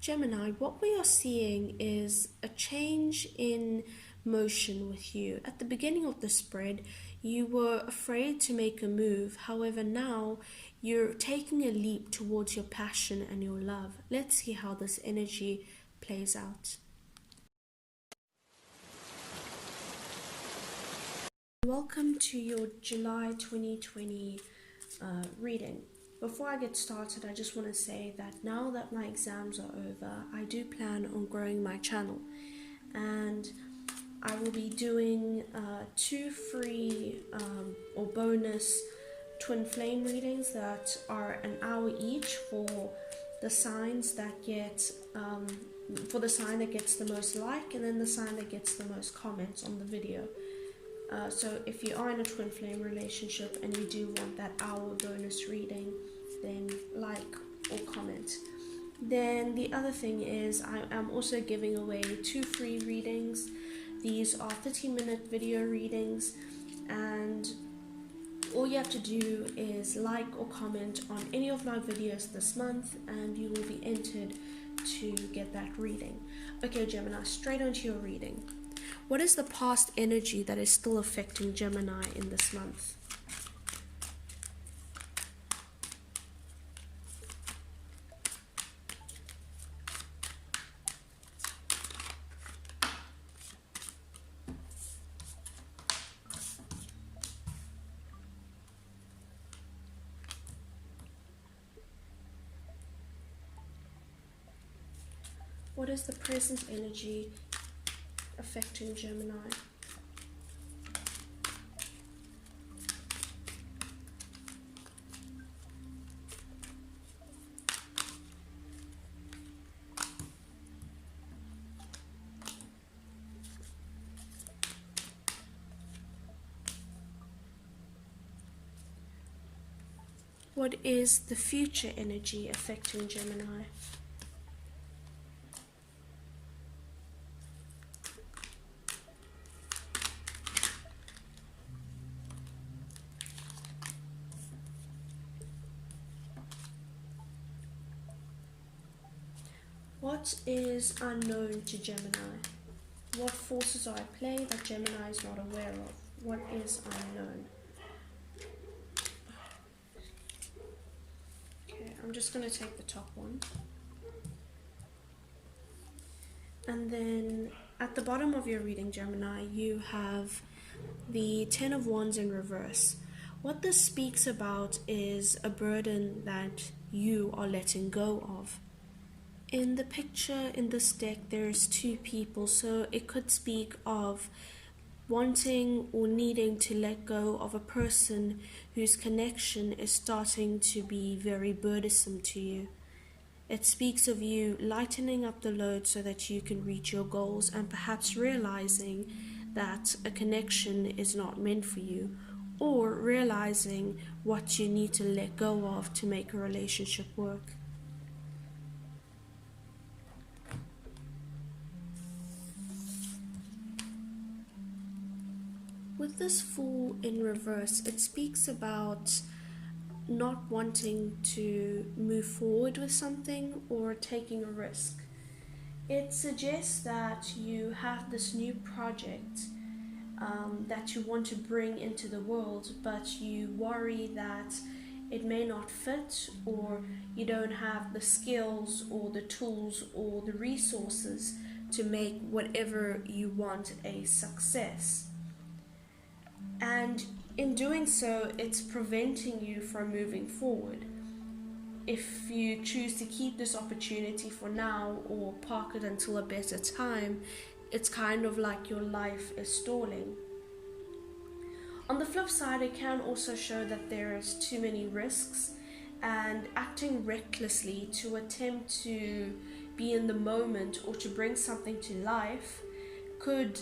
Gemini, what we are seeing is a change in motion with you. At the beginning of the spread, you were afraid to make a move. However, now you're taking a leap towards your passion and your love. Let's see how this energy plays out. Welcome to your July 2020 reading. Before I get started, I just want to say that now that my exams are over, I do plan on growing my channel, and I will be doing 2 free or bonus twin flame readings that are an hour each for the signs that get for the sign that gets the most like, and then the sign that gets the most comments on the video. So if you are in a twin flame relationship and you do want that hour bonus reading, then like or comment. Then the other thing is I am also giving away 2 free readings. These are 30-minute video readings, and all you have to do is like or comment on any of my videos this month and you will be entered to get that reading. Okay, Gemini, straight onto your reading. What is the past energy that is still affecting Gemini in this month? What is the present energy affecting Gemini? What is the future energy affecting Gemini? What is unknown to Gemini? What forces are at play that Gemini is not aware of? What is unknown? Okay, I'm just going to take the top one. And then at the bottom of your reading, Gemini, you have the 10 of Wands in reverse. What this speaks about is a burden that you are letting go of. In the picture in this deck, there's 2 people, so it could speak of wanting or needing to let go of a person whose connection is starting to be very burdensome to you. It speaks of you lightening up the load so that you can reach your goals, and perhaps realizing that a connection is not meant for you, or realizing what you need to let go of to make a relationship work. With this Fool in reverse, it speaks about not wanting to move forward with something or taking a risk. It suggests that you have this new project that you want to bring into the world, but you worry that it may not fit, or you don't have the skills or the tools or the resources to make whatever you want a success. And in doing so, it's preventing you from moving forward. If you choose to keep this opportunity for now or park it until a better time, it's kind of like your life is stalling. On the flip side, it can also show that there is too many risks, and acting recklessly to attempt to be in the moment or to bring something to life could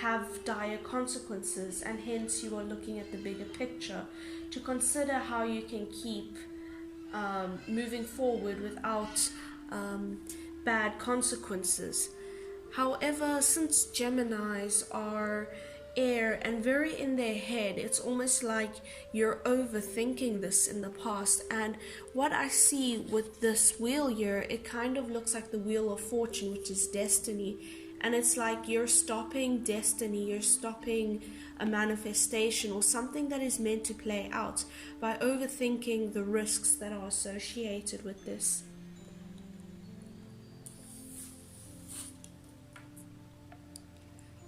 have dire consequences, and hence you are looking at the bigger picture to consider how you can keep moving forward without bad consequences. However, since Geminis are air and very in their head. It's almost like you're overthinking this in the past. And what I see with this wheel here, it kind of looks like the wheel of fortune, which is destiny. And it's like you're stopping destiny, you're stopping a manifestation or something that is meant to play out by overthinking the risks that are associated with this.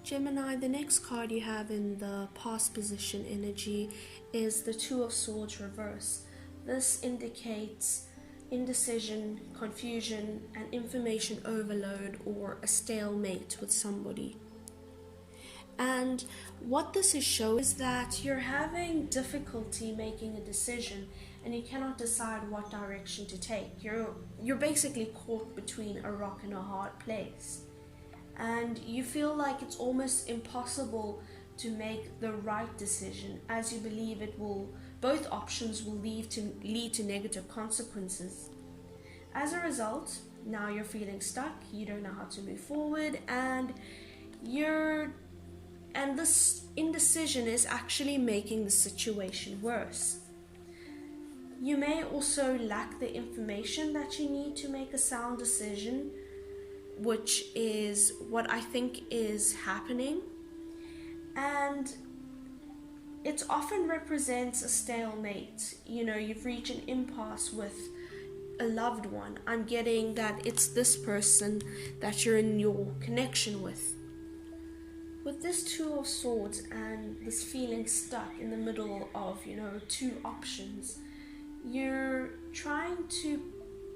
Gemini, the next card you have in the past position energy is the Two of Swords reverse. This indicates indecision, confusion, and information overload or a stalemate with somebody. And what this is showing is that you're having difficulty making a decision and you cannot decide what direction to take. You're basically caught between a rock and a hard place. And you feel like it's almost impossible to make the right decision, as you believe both options will lead to negative consequences. As a result, now you're feeling stuck, you don't know how to move forward, and this indecision is actually making the situation worse. You may also lack the information that you need to make a sound decision, which is what I think is happening. And it often represents a stalemate. You've reached an impasse with a loved one. I'm getting that it's this person that you're in your connection with. With this Two of Swords and this feeling stuck in the middle of, two options, you're trying to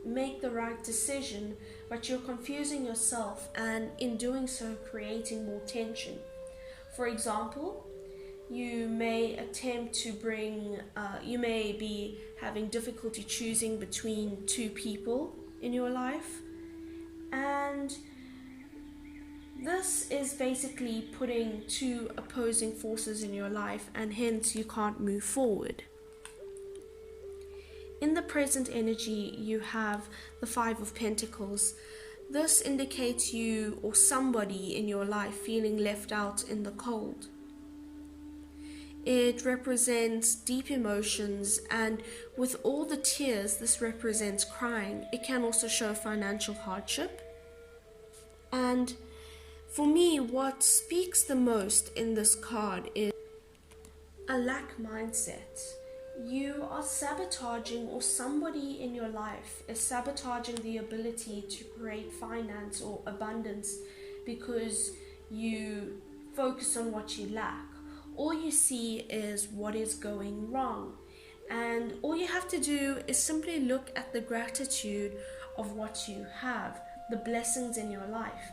make the right decision, but you're confusing yourself, and in doing so creating more tension. For example, you may be having difficulty choosing between two people in your life, and this is basically putting two opposing forces in your life, and hence you can't move forward. In the present energy, you have the Five of Pentacles. This indicates you or somebody in your life feeling left out in the cold. It represents deep emotions, and with all the tears, this represents crying. It can also show financial hardship. And for me, what speaks the most in this card is a lack mindset. You are sabotaging, or somebody in your life is sabotaging the ability to create finance or abundance because you focus on what you lack. All you see is what is going wrong. And all you have to do is simply look at the gratitude of what you have, the blessings in your life.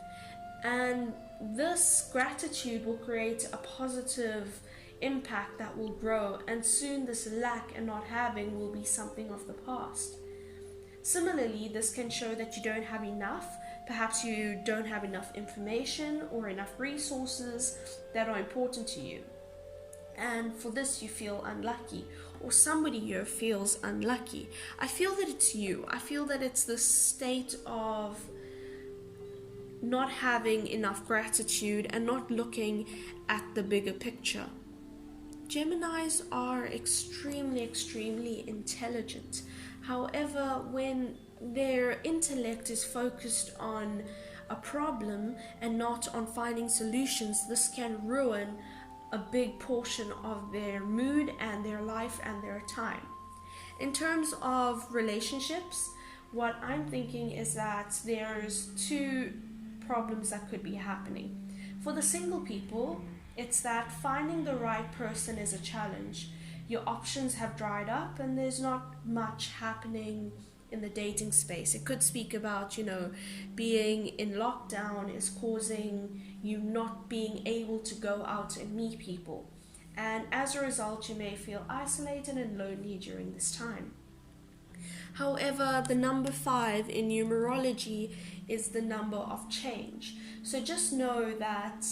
And this gratitude will create a positive impact that will grow, and soon this lack and not having will be something of the past. Similarly, this can show that you don't have enough. Perhaps you don't have enough information or enough resources that are important to you, and for this you feel unlucky, or somebody here feels unlucky. I feel that it's you. I feel that it's the state of not having enough gratitude and not looking at the bigger picture. Geminis are extremely intelligent. However, when their intellect is focused on a problem and not on finding solutions, this can ruin a big portion of their mood and their life and their time. In terms of relationships, what I'm thinking is that there's two problems that could be happening. For the single people, it's that finding the right person is a challenge. Your options have dried up and there's not much happening in the dating space. It could speak about, being in lockdown is causing you not being able to go out and meet people. And as a result, you may feel isolated and lonely during this time. However, the number 5 in numerology is the number of change. So just know that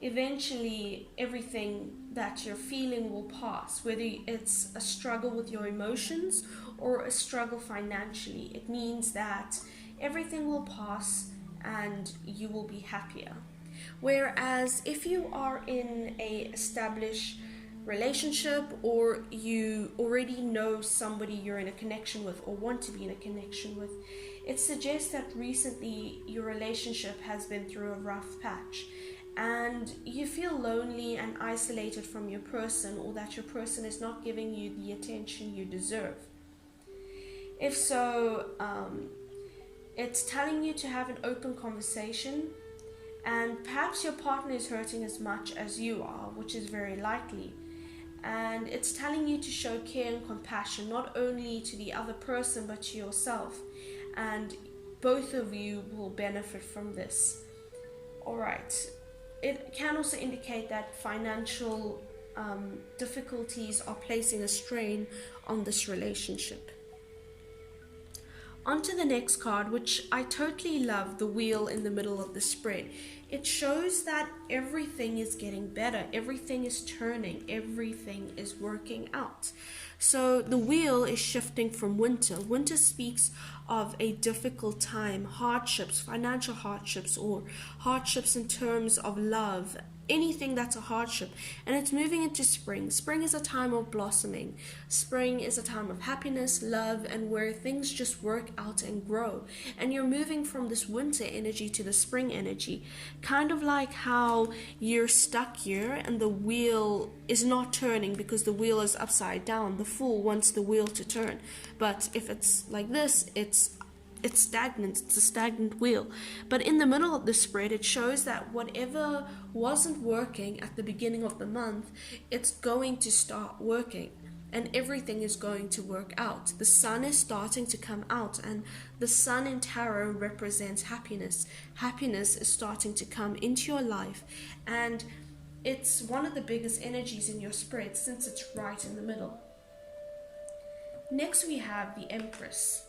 eventually everything that you're feeling will pass, whether it's a struggle with your emotions or a struggle financially. It means that everything will pass and you will be happier. Whereas if you are in a established relationship, or you already know somebody you're in a connection with or want to be in a connection with, it suggests that recently your relationship has been through a rough patch and you feel lonely and isolated from your person, or that your person is not giving you the attention you deserve. If so, it's telling you to have an open conversation, and perhaps your partner is hurting as much as you are, which is very likely. And it's telling you to show care and compassion, not only to the other person but to yourself, and both of you will benefit from this. Alright, it can also indicate that financial difficulties are placing a strain on this relationship. On to the next card, which I totally love, the wheel in the middle of the spread. It shows that everything is getting better, everything is turning, everything is working out. So the wheel is shifting from winter. Winter speaks of a difficult time, hardships, financial hardships, or hardships in terms of love, anything that's a hardship. And it's moving into spring. Spring is a time of blossoming. Spring is a time of happiness, love, and where things just work out and grow. And you're moving from this winter energy to the spring energy, kind of like how you're stuck here and the wheel is not turning because the wheel is upside down. The fool wants the wheel to turn, but if it's like this, it's stagnant. It's a stagnant wheel. But in the middle of the spread, it shows that whatever wasn't working at the beginning of the month, it's going to start working, and everything is going to work out. The sun is starting to come out, and the sun in tarot represents happiness. Happiness is starting to come into your life, and it's one of the biggest energies in your spread since it's right in the middle. Next we have the Empress.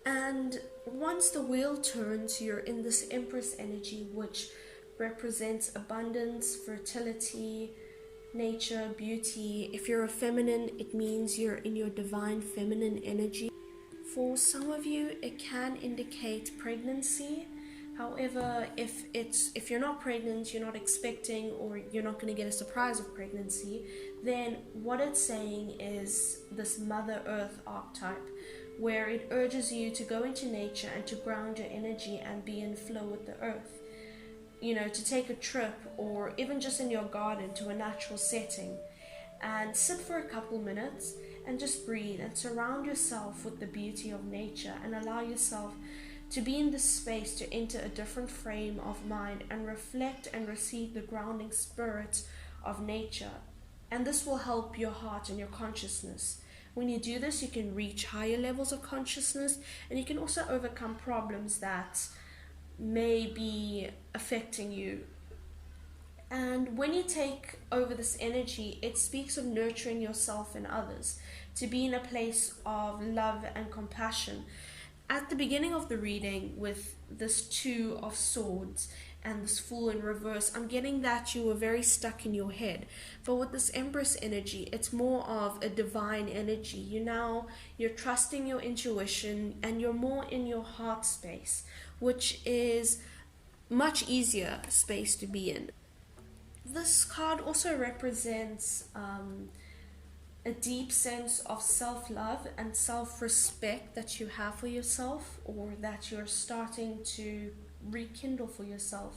And once the wheel turns, you're in this Empress energy, which represents abundance, fertility, nature, beauty. If you're a feminine, it means you're in your divine feminine energy. For some of you, it can indicate pregnancy. However, if you're not pregnant, you're not expecting, or you're not going to get a surprise of pregnancy, then what it's saying is this Mother Earth archetype, where it urges you to go into nature and to ground your energy and be in flow with the earth. You know, to take a trip, or even just in your garden, to a natural setting and sit for a couple minutes and just breathe and surround yourself with the beauty of nature, and allow yourself to be in this space, to enter a different frame of mind and reflect and receive the grounding spirit of nature. And this will help your heart and your consciousness. When you do this, you can reach higher levels of consciousness, and you can also overcome problems that may be affecting you. And when you take over this energy, it speaks of nurturing yourself and others, to be in a place of love and compassion. At the beginning of the reading, with this Two of Swords and this Fool in reverse, I'm getting that you were very stuck in your head. But with this Empress energy, it's more of a divine energy. You're trusting your intuition, and you're more in your heart space, which is much easier space to be in. This card also represents a deep sense of self-love and self-respect that you have for yourself, or that you're starting to rekindle for yourself.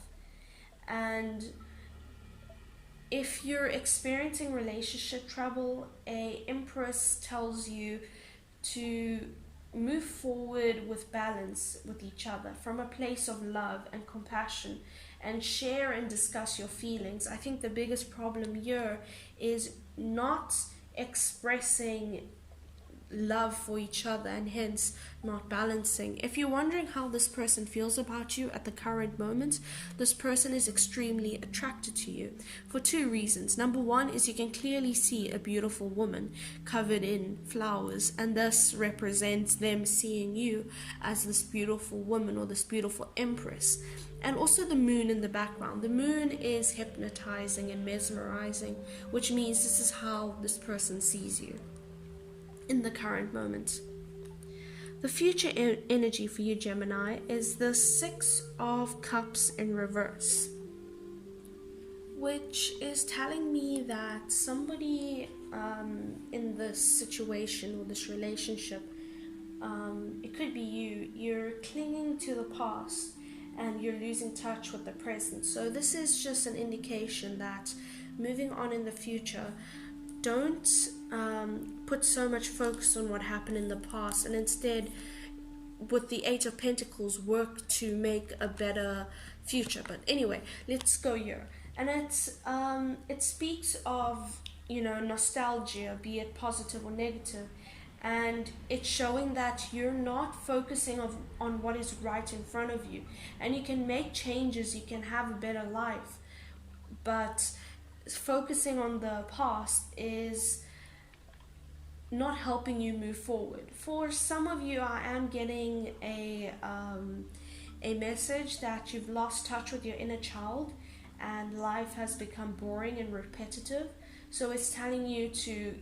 And if you're experiencing relationship trouble, a Empress tells you to move forward with balance with each other, from a place of love and compassion, and share and discuss your feelings. I think the biggest problem here is not expressing love for each other, and hence not balancing. If you're wondering how this person feels about you at the current moment, this person is extremely attracted to you for two reasons. Number one is you can clearly see a beautiful woman covered in flowers, and this represents them seeing you as this beautiful woman, or this beautiful Empress. And also the moon in the background. The moon is hypnotizing and mesmerizing, which means this is how this person sees you in the current moment. The future energy for you, Gemini, is the Six of Cups in reverse, which is telling me that somebody in this situation or this relationship, it could be you're clinging to the past and you're losing touch with the present. So this is just an indication that moving on in the future, don't put so much focus on what happened in the past, and instead, with the Eight of Pentacles, work to make a better future. But anyway, let's go here. And it speaks of, nostalgia, be it positive or negative, and it's showing that you're not focusing on what is right in front of you, and you can make changes, you can have a better life, but focusing on the past is not helping you move forward. For some of you, I am getting a message that you've lost touch with your inner child and life has become boring and repetitive. So it's telling you to,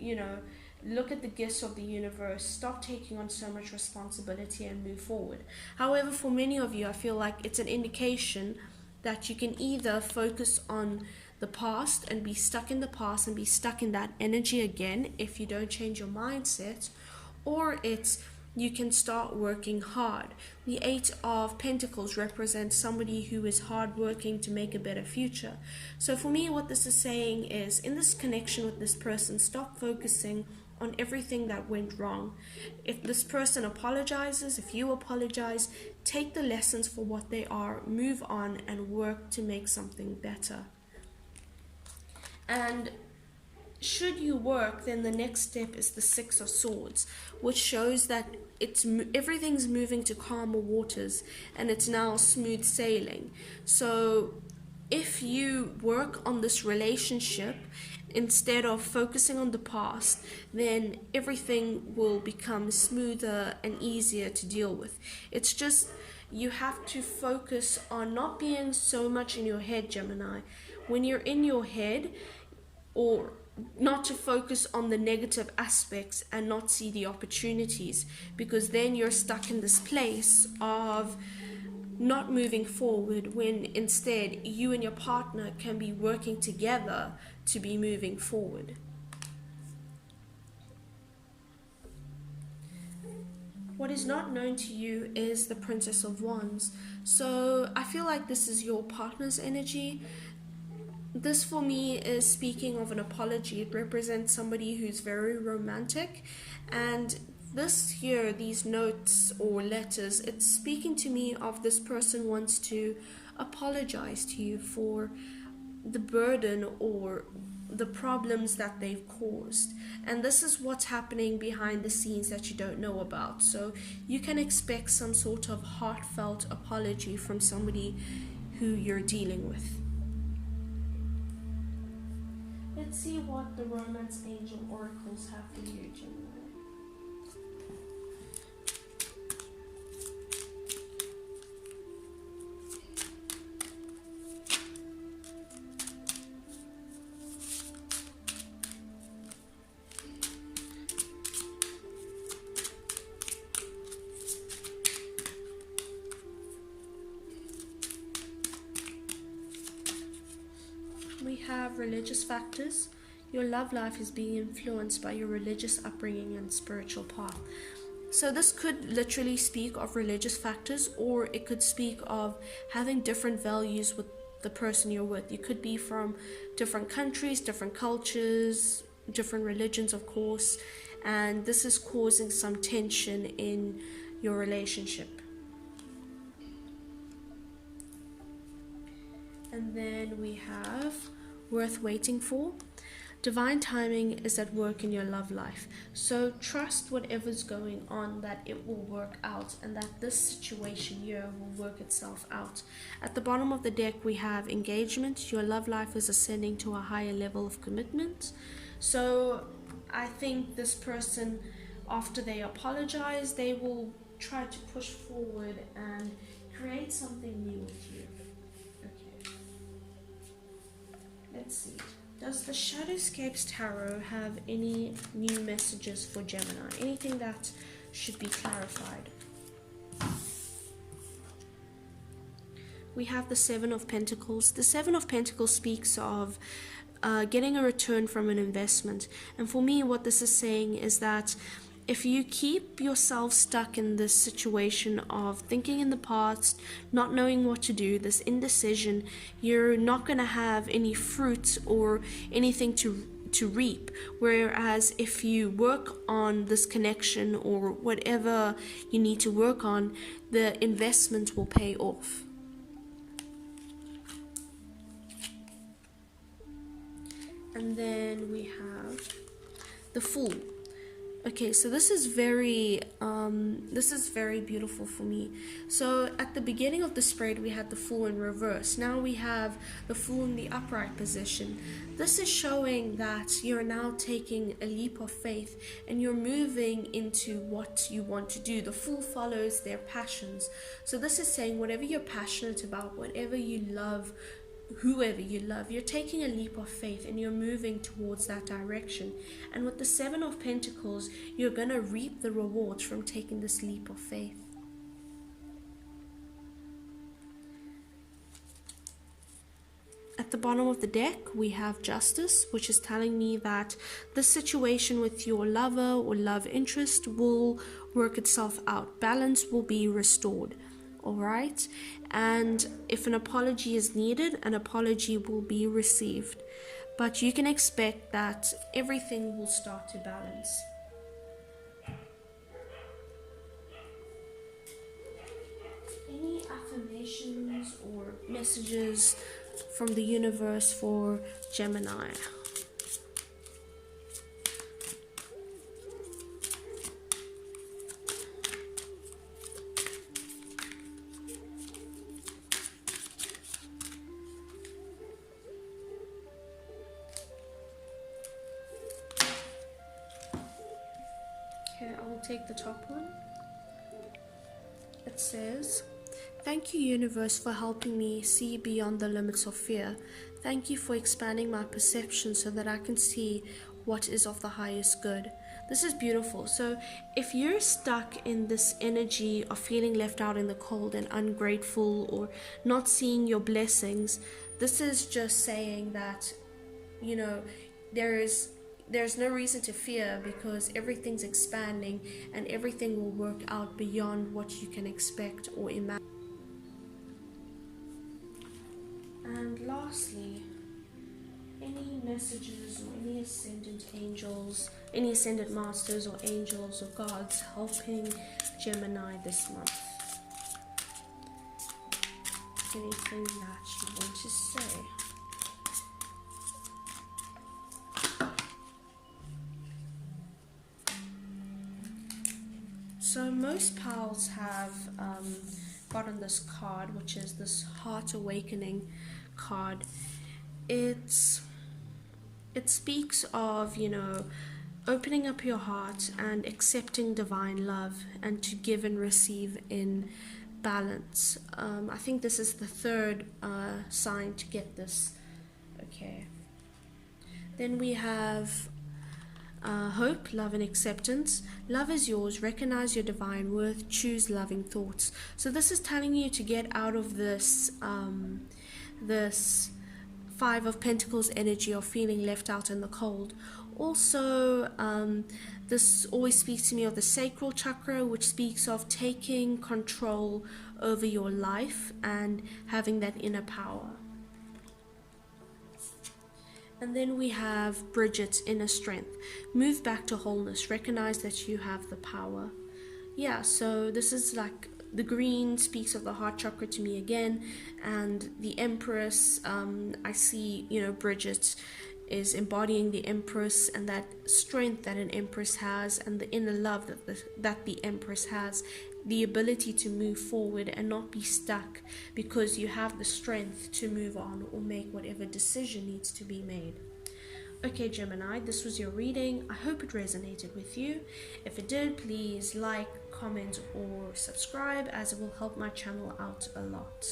look at the gifts of the universe, stop taking on so much responsibility and move forward. However, for many of you, I feel like it's an indication that you can either focus on the past and be stuck in the past and be stuck in that energy again if you don't change your mindset, or it's you can start working hard. The Eight of Pentacles represents somebody who is hardworking to make a better future. So for me, what this is saying is, in this connection with this person, stop focusing on everything that went wrong. If this person apologizes, if you apologize, take the lessons for what they are, move on, and work to make something better. And should you work, then the next step is the Six of Swords, which shows that everything's moving to calmer waters and it's now smooth sailing. So if you work on this relationship instead of focusing on the past, then everything will become smoother and easier to deal with. It's just you have to focus on not being so much in your head, Gemini. When you're in your head, or not to focus on the negative aspects and not see the opportunities, because then you're stuck in this place of not moving forward, when instead you and your partner can be working together to be moving forward. What is not known to you is the Princess of Wands. So I feel like this is your partner's energy. This for me is speaking of an apology. It represents somebody who's very romantic, and this here, these notes or letters, it's speaking to me of this person wants to apologize to you for the burden or the problems that they've caused, and this is what's happening behind the scenes that you don't know about. So you can expect some sort of heartfelt apology from somebody who you're dealing with. Let's see what the Romance Angel Oracles have for you, Gemini. We have religious factors. Your love life is being influenced by your religious upbringing and spiritual path. So this could literally speak of religious factors, or it could speak of having different values with the person you're with. You could be from different countries, different cultures, different religions, of course, and this is causing some tension in your relationship. And then we have worth waiting for. Divine timing is at work in your love life. So trust whatever's going on, that it will work out, and that this situation here will work itself out. At the bottom of the deck we have engagement. Your love life is ascending to a higher level of commitment. So I think this person, after they apologize, they will try to push forward and create something new with you. Okay. Let's see. Does the Shadowscapes Tarot have any new messages for Gemini? Anything that should be clarified. We have the Seven of Pentacles. The Seven of Pentacles speaks of getting a return from an investment. And for me, what this is saying is that if you keep yourself stuck in this situation of thinking in the past, not knowing what to do, this indecision, you're not going to have any fruit or anything to reap. Whereas if you work on this connection or whatever you need to work on, the investment will pay off. And then we have the Fool. Okay, so this is very beautiful for me. So at the beginning of the spread, we had the Fool in reverse. Now we have the Fool in the upright position. This is showing that you're now taking a leap of faith and you're moving into what you want to do. The Fool follows their passions. So this is saying whatever you're passionate about, whatever you love, whoever you love, you're taking a leap of faith and you're moving towards that direction. And with the Seven of Pentacles, you're going to reap the rewards from taking this leap of faith. At the bottom of the deck, we have Justice, which is telling me that the situation with your lover or love interest will work itself out. Balance will be restored. Alright, and if an apology is needed, an apology will be received, but you can expect that everything will start to balance. Any affirmations or messages from the universe for Gemini? Okay, I will take the top one. It says, "Thank you, universe, for helping me see beyond the limits of fear. Thank you for expanding my perception so that I can see what is of the highest good." This is beautiful. So if you're stuck in this energy of feeling left out in the cold and ungrateful or not seeing your blessings, this is just saying that, you know, there's no reason to fear, because everything's expanding and everything will work out beyond what you can expect or imagine. And lastly, any messages or any ascendant angels, any ascendant masters or angels or gods helping Gemini this month? Anything that you want to say? So most pals have gotten this card, which is this Heart Awakening card. It speaks of, you know, opening up your heart and accepting divine love and to give and receive in balance. I think this is the third sign to get this. Okay. Then we have hope, love and acceptance. Love is yours. Recognize your divine worth. Choose loving thoughts. So this is telling you to get out of this this Five of Pentacles energy of feeling left out in the cold. Also, this always speaks to me of the sacral chakra, which speaks of taking control over your life and having that inner power. And then we have Bridget's inner strength. Move back to wholeness. Recognize that you have the power. Yeah, so this is like the green speaks of the heart chakra to me again, and the Empress. I see, you know, Bridget is embodying the Empress and that strength that an Empress has, and the inner love that the Empress has, the ability to move forward and not be stuck because you have the strength to move on or make whatever decision needs to be made. Okay, Gemini, this was your reading. I hope it resonated with you. If it did, please like, comment or subscribe, as it will help my channel out a lot.